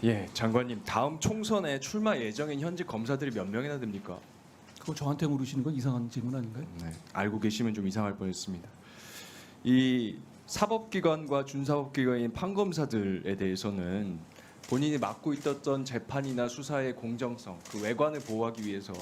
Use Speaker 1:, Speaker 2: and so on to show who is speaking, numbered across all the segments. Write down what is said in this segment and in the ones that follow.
Speaker 1: 예, 장관님 다음 총선에 출마 예정인 현직 검사들이 몇 명이나 됩니까?
Speaker 2: 그거 저한테 물으시는 건 이상한 질문 아닌가요?
Speaker 1: 네, 알고 계시면 좀 이상할 뻔했습니다. 이 사법기관과 준사법기관인 판검사들에 대해서는 본인이 맡고 있었던 재판이나 수사의 공정성, 그 외관을 보호하기 위해서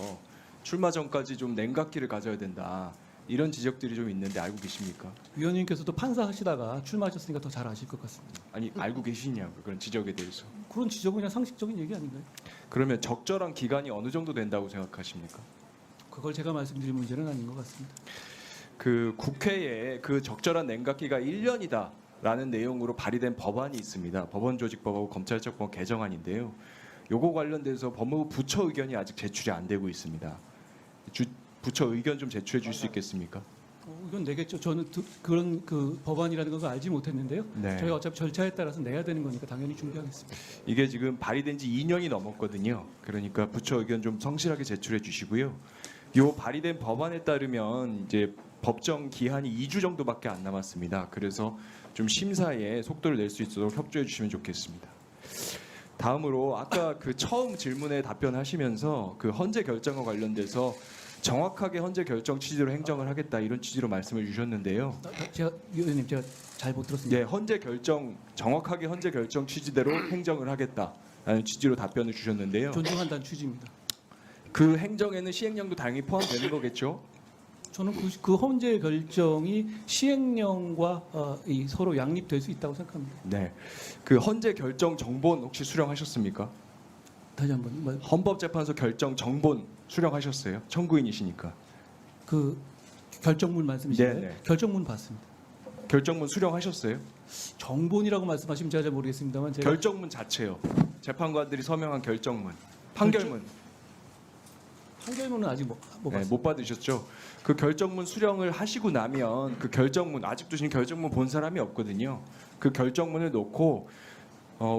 Speaker 1: 출마 전까지 좀 냉각기를 가져야 된다. 이런 지적들이 좀 있는데 알고 계십니까?
Speaker 2: 위원님께서도 판사하시다가 출마하셨으니까 더 잘 아실 것 같습니다.
Speaker 1: 아니 알고 계시냐고 그런 지적에 대해서.
Speaker 2: 그런 지적은 그냥 상식적인 얘기 아닌가요?
Speaker 1: 그러면 적절한 기간이 어느 정도 된다고 생각하십니까?
Speaker 2: 그걸 제가 말씀드릴 문제는 아닌 것 같습니다.
Speaker 1: 그 국회에 그 적절한 냉각기가 1년이다라는 내용으로 발의된 법안이 있습니다. 법원조직법하고 검찰청법 개정안인데요. 요거 관련돼서 법무부 부처 의견이 아직 제출이 안 되고 있습니다. 부처 의견 좀 제출해 줄 수 있겠습니까?
Speaker 2: 이건 내겠죠. 저는 그런 그 법안이라는 걸 알지 못했는데요.
Speaker 1: 네.
Speaker 2: 저희가 어차피 절차에 따라서 내야 되는 거니까 당연히 준비하겠습니다.
Speaker 1: 이게 지금 발의된 지 2년이 넘었거든요. 그러니까 부처 의견 좀 성실하게 제출해 주시고요. 요 발의된 법안에 따르면 이제 법정 기한이 2주 정도밖에 안 남았습니다. 그래서 좀 심사에 속도를 낼 수 있도록 협조해 주시면 좋겠습니다. 다음으로 아까 그 처음 질문에 답변하시면서 그 헌재 결정과 관련돼서 정확하게 헌재 결정 취지로 행정을 하겠다 이런 취지로 말씀을 주셨는데요.
Speaker 2: 제가 위원님 제가 잘 못 들었습니다.
Speaker 1: 예, 헌재 결정 정확하게 헌재 결정 취지대로 행정을 하겠다라는 취지로 답변을 주셨는데요.
Speaker 2: 존중한다는 취지입니다.
Speaker 1: 그 행정에는 시행령도 당연히 포함되는 거겠죠?
Speaker 2: 저는 그 헌재 결정이 시행령과 이 서로 양립될 수 있다고 생각합니다.
Speaker 1: 네. 그 헌재 결정 정본 혹시 수령하셨습니까?
Speaker 2: 다시 한번
Speaker 1: 헌법재판소 결정 정본 수령하셨어요? 청구인이시니까.
Speaker 2: 그 결정문 말씀이신가요?
Speaker 1: 네, 네.
Speaker 2: 결정문 봤습니다.
Speaker 1: 결정문 수령하셨어요?
Speaker 2: 정본이라고 말씀하시면 제가 잘 모르겠습니다만 제가
Speaker 1: 결정문 자체요. 재판관들이 서명한 결정문. 판결문.
Speaker 2: 판결문은 아직 못
Speaker 1: 네,
Speaker 2: 봤습니다.
Speaker 1: 못 받으셨죠? 그 결정문 수령을 하시고 나면 그 결정문 아직도 지금 결정문 본 사람이 없거든요. 그 결정문을 놓고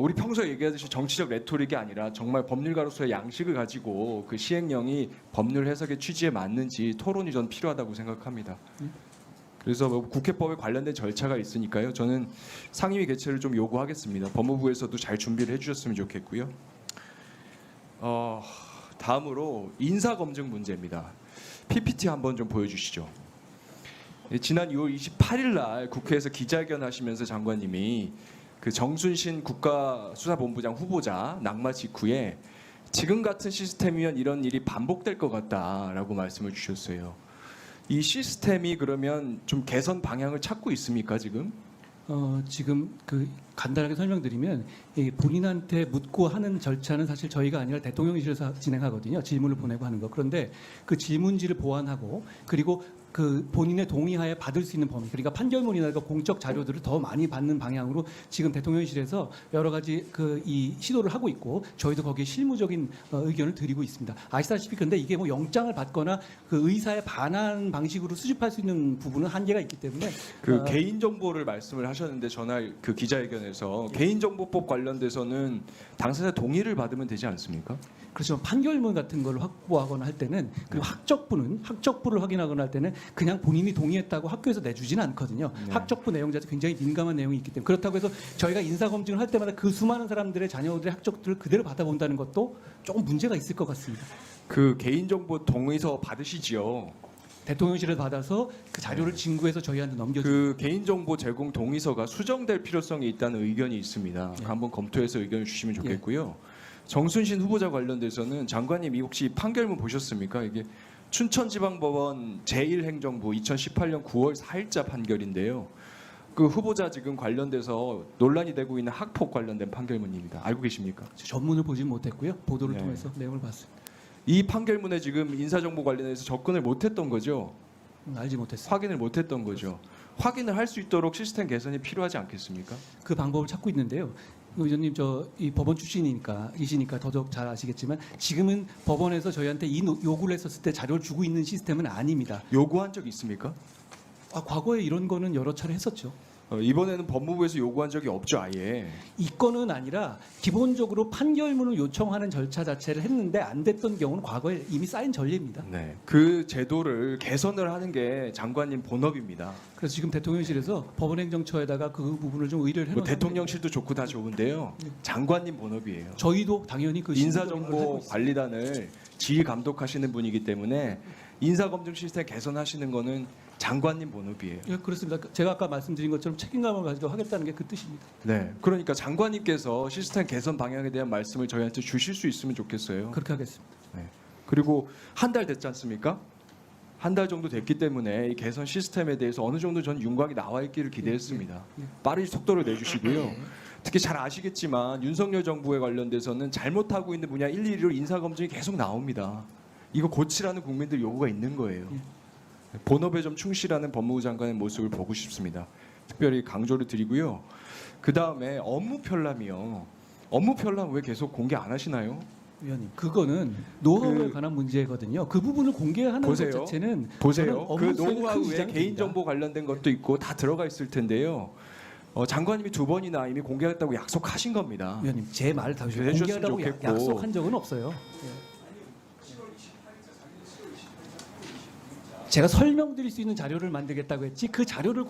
Speaker 1: 우리 평소에 얘기하듯이 정치적 레토릭이 아니라 정말 법률가로서의 양식을 가지고 그 시행령이 법률 해석의 취지에 맞는지 토론이 전 필요하다고 생각합니다. 그래서 뭐 국회법에 관련된 절차가 있으니까요. 저는 상임위 개최를 좀 요구하겠습니다. 법무부에서도 잘 준비를 해주셨으면 좋겠고요. 다음으로 인사검증 문제입니다. PPT 한번 좀 보여주시죠. 지난 6월 28일 날 국회에서 기자회견 하시면서 장관님이 그 정순신 국가수사본부장 후보자 낙마 직후에 지금 같은 시스템이면 이런 일이 반복될 것 같다라고 말씀을 주셨어요. 이 시스템이 그러면 좀 개선 방향을 찾고 있습니까 지금?
Speaker 2: 지금 그 간단하게 설명드리면 이 본인한테 묻고 하는 절차는 사실 저희가 아니라 대통령실에서 진행하거든요. 질문을 보내고 하는 거. 그런데 그 질문지를 보완하고 그리고 그 본인의 동의하에 받을 수 있는 범위, 그러니까 판결문이나 공적 자료들을 더 많이 받는 방향으로 지금 대통령실에서 여러 가지 그 이 시도를 하고 있고 저희도 거기에 실무적인 의견을 드리고 있습니다. 아시다시피 근데 이게 뭐 영장을 받거나 그 의사에 반한 방식으로 수집할 수 있는 부분은 한계가 있기 때문에
Speaker 1: 그 개인정보를 말씀을 하셨는데 전날 그 기자회견에서 개인정보법 관련돼서는 당사자 동의를 받으면 되지 않습니까?
Speaker 2: 그렇죠. 판결문 같은 걸 확보하거나 할 때는 그리고 학적부를 확인하거나 할 때는 그냥 본인이 동의했다고 학교에서 내주지는 않거든요.
Speaker 1: 네.
Speaker 2: 학적부 내용 자체 굉장히 민감한 내용이 있기 때문에 그렇다고 해서 저희가 인사검증을 할 때마다 그 수많은 사람들의 자녀들의 학적들을 그대로 받아본다는 것도 조금 문제가 있을 것 같습니다.
Speaker 1: 그 개인정보 동의서 받으시지요.
Speaker 2: 대통령실을 받아서 그 자료를 진구해서 저희한테 넘겨주고
Speaker 1: 그 개인정보 제공 동의서가 수정될 필요성이 있다는 의견이 있습니다.
Speaker 2: 예.
Speaker 1: 한번 검토해서 의견을 주시면 좋겠고요. 정순신 후보자 관련돼서는 장관님 이 혹시 판결문 보셨습니까? 이게 춘천지방법원 제1행정부 2018년 9월 4일자 판결인데요. 그 후보자 지금 관련돼서 논란이 되고 있는 학폭 관련된 판결문입니다. 알고 계십니까?
Speaker 2: 전문을 보진 못했고요. 보도를
Speaker 1: 네.
Speaker 2: 통해서 내용을 봤습니다.
Speaker 1: 이 판결문에 지금 인사정보 관련해서 접근을 못했던 거죠.
Speaker 2: 알지 못했습니다.
Speaker 1: 확인을 못했던 거죠. 확인을 할 수 있도록 시스템 개선이 필요하지 않겠습니까?
Speaker 2: 그 방법을 찾고 있는데요. 의원님 이 법원 출신이시니까 더더욱 잘 아시겠지만 지금은 법원에서 저희한테 이 요구를 했었을 때 자료를 주고 있는 시스템은 아닙니다.
Speaker 1: 요구한 적 있습니까?
Speaker 2: 과거에 이런 거는 여러 차례 했었죠.
Speaker 1: 이번에는 법무부에서 요구한 적이 없죠, 아예.
Speaker 2: 이 건은 아니라 기본적으로 판결문을 요청하는 절차 자체를 했는데 안 됐던 경우는 과거에 이미 쌓인 전례입니다.
Speaker 1: 네, 그 제도를 개선을 하는 게 장관님 본업입니다.
Speaker 2: 그래서 지금 대통령실에서 법원행정처에다가 그 부분을 좀 의뢰를
Speaker 1: 뭐
Speaker 2: 해놓은
Speaker 1: 대통령실도 좋고 다 좋은데요. 장관님 본업이에요.
Speaker 2: 저희도 당연히 그 심리적인 걸 하고 있습니다.
Speaker 1: 인사정보관리단을 지휘 감독하시는 분이기 때문에 인사검증 시스템 개선하시는 거는 장관님 본업이에요.
Speaker 2: 예, 그렇습니다. 제가 아까 말씀드린 것처럼 책임감을 가지고 하겠다는 게 그 뜻입니다.
Speaker 1: 네, 그러니까 장관님께서 시스템 개선 방향에 대한 말씀을 저희한테 주실 수 있으면 좋겠어요.
Speaker 2: 그렇게 하겠습니다.
Speaker 1: 네. 그리고 한 달 됐지 않습니까? 한 달 정도 됐기 때문에 이 개선 시스템에 대해서 어느 정도 전 윤곽이 나와 있기를 기대했습니다. 빠른 속도를 내주시고요. 특히 잘 아시겠지만 윤석열 정부에 관련돼서는 잘못하고 있는 분야 1, 2로 인사검증이 계속 나옵니다. 이거 고치라는 국민들 요구가 있는 거예요. 본업에 좀 충실하는 법무부 장관의 모습을 보고 싶습니다. 특별히 강조를 드리고요. 그 다음에 업무 편람이요. 업무 편람 왜 계속 공개 안 하시나요?
Speaker 2: 위원님, 그거는 노하우에 관한 문제거든요. 그 부분을 공개하는
Speaker 1: 보세요.
Speaker 2: 것 자체는
Speaker 1: 보세요. 그
Speaker 2: 업무성에 큰
Speaker 1: 노하우에
Speaker 2: 지장이 됩니다.
Speaker 1: 개인정보 관련된 것도 있고 다 들어가 있을 텐데요. 장관님이 2번이나 이미 공개했다고 약속하신 겁니다.
Speaker 2: 위원님, 제 말을 다
Speaker 1: 해주셨으면
Speaker 2: 공개하다고
Speaker 1: 좋겠고.
Speaker 2: 약속한 적은 없어요. 제가 설명드릴 수 있는 자료를 만들겠다고 했지 그 자료를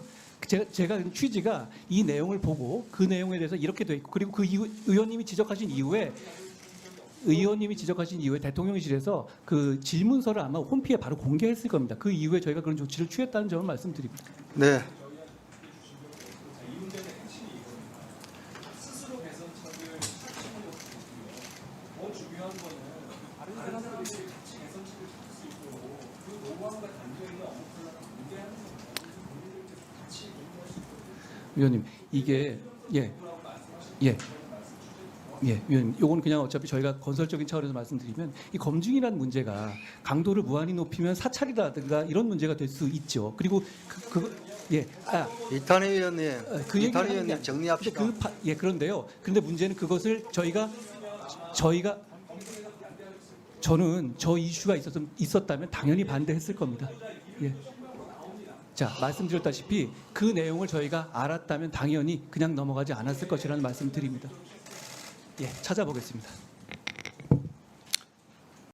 Speaker 2: 제가 취지가 이 내용을 보고 그 내용에 대해서 이렇게 돼 있고 그리고 그 이후 의원님이 지적하신 이후에 대통령실에서 그 질문서를 아마 홈피에 바로 공개했을 겁니다. 그 이후에 저희가 그런 조치를 취했다는 점을 말씀드립니다.
Speaker 3: 네.
Speaker 2: 위원님, 이게 위원님, 요건 그냥 어차피 저희가 건설적인 차원에서 말씀드리면 이 검증이라는 문제가 강도를 무한히 높이면 사찰이라든가 이런 문제가 될 수 있죠. 그리고
Speaker 3: 이탄희 의원님,
Speaker 2: 그 얘기를
Speaker 3: 이탄희
Speaker 2: 하는 게
Speaker 3: 의원님
Speaker 2: 아니라
Speaker 3: 정리합시다.
Speaker 2: 그런데요. 그런데 문제는 그것을 저희가 저는 저 이슈가 있었다면 당연히 반대했을 겁니다. 예. 자, 말씀드렸다시피 그 내용을 저희가 알았다면 당연히 그냥 넘어가지 않았을 것이라는 말씀드립니다. 예, 찾아보겠습니다.